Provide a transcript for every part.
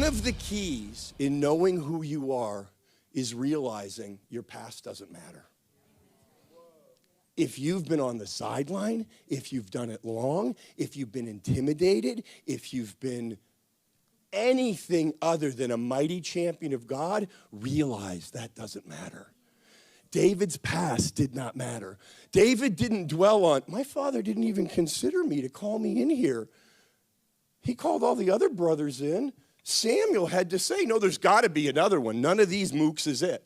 of the keys in knowing who you are is realizing your past doesn't matter. If you've been on the sideline, if you've done it long, if you've been intimidated, if you've been anything other than a mighty champion of God, realize that doesn't matter. David's past did not matter. David didn't dwell on, my father didn't even consider me to call me in here. He called all the other brothers in. Samuel had to say, no, there's got to be another one. None of these mooks is it.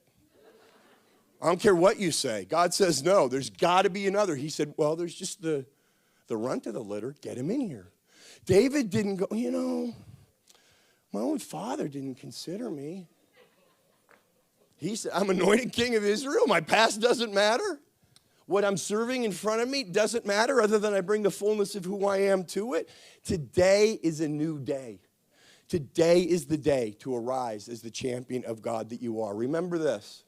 I don't care what you say. God says, no, there's got to be another. He said, well, there's just the runt of the litter. Get him in here. David didn't go, my own father didn't consider me. He said, I'm anointed king of Israel. My past doesn't matter. What I'm serving in front of me doesn't matter other than I bring the fullness of who I am to it. Today is a new day. Today is the day to arise as the champion of God that you are. Remember this.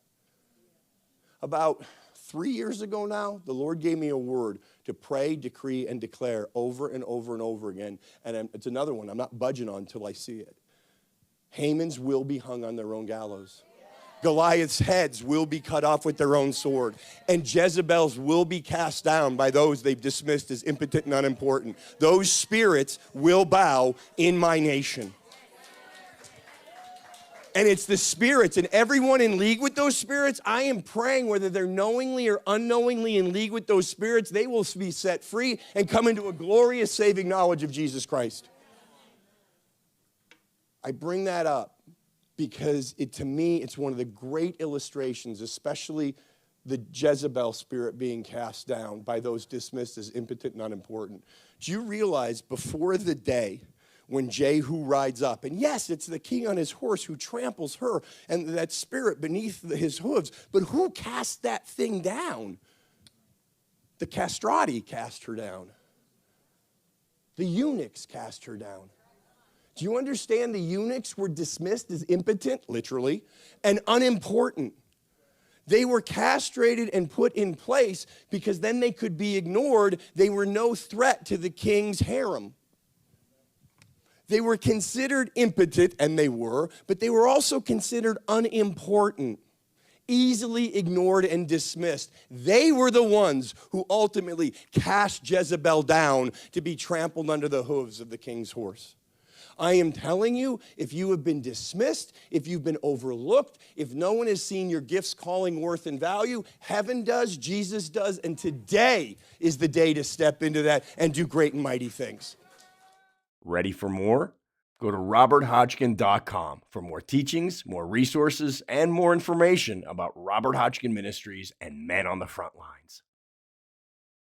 About 3 years ago now, the Lord gave me a word to pray, decree, and declare over and over and over again. And it's another one I'm not budging on until I see it. Hamans will be hung on their own gallows. Goliath's heads will be cut off with their own sword. And Jezebel's will be cast down by those they've dismissed as impotent and unimportant. Those spirits will bow in my nation. And it's the spirits, and everyone in league with those spirits, I am praying whether they're knowingly or unknowingly in league with those spirits, they will be set free and come into a glorious saving knowledge of Jesus Christ. I bring that up because to me, it's one of the great illustrations, especially the Jezebel spirit being cast down by those dismissed as impotent and unimportant. Do you realize before the day when Jehu rides up, and yes, it's the king on his horse who tramples her and that spirit beneath his hooves, but who cast that thing down? The castrati cast her down. The eunuchs cast her down. Do you understand the eunuchs were dismissed as impotent, literally, and unimportant? They were castrated and put in place because then they could be ignored. They were no threat to the king's harem. They were considered impotent, and they were, but they were also considered unimportant, easily ignored and dismissed. They were the ones who ultimately cast Jezebel down to be trampled under the hooves of the king's horse. I am telling you, if you have been dismissed, if you've been overlooked, if no one has seen your gifts, calling, worth, and value, heaven does, Jesus does, and today is the day to step into that and do great and mighty things. Ready for more? Go to roberthotchkin.com for more teachings, more resources, and more information about Robert Hotchkin Ministries and Men on the Front Lines.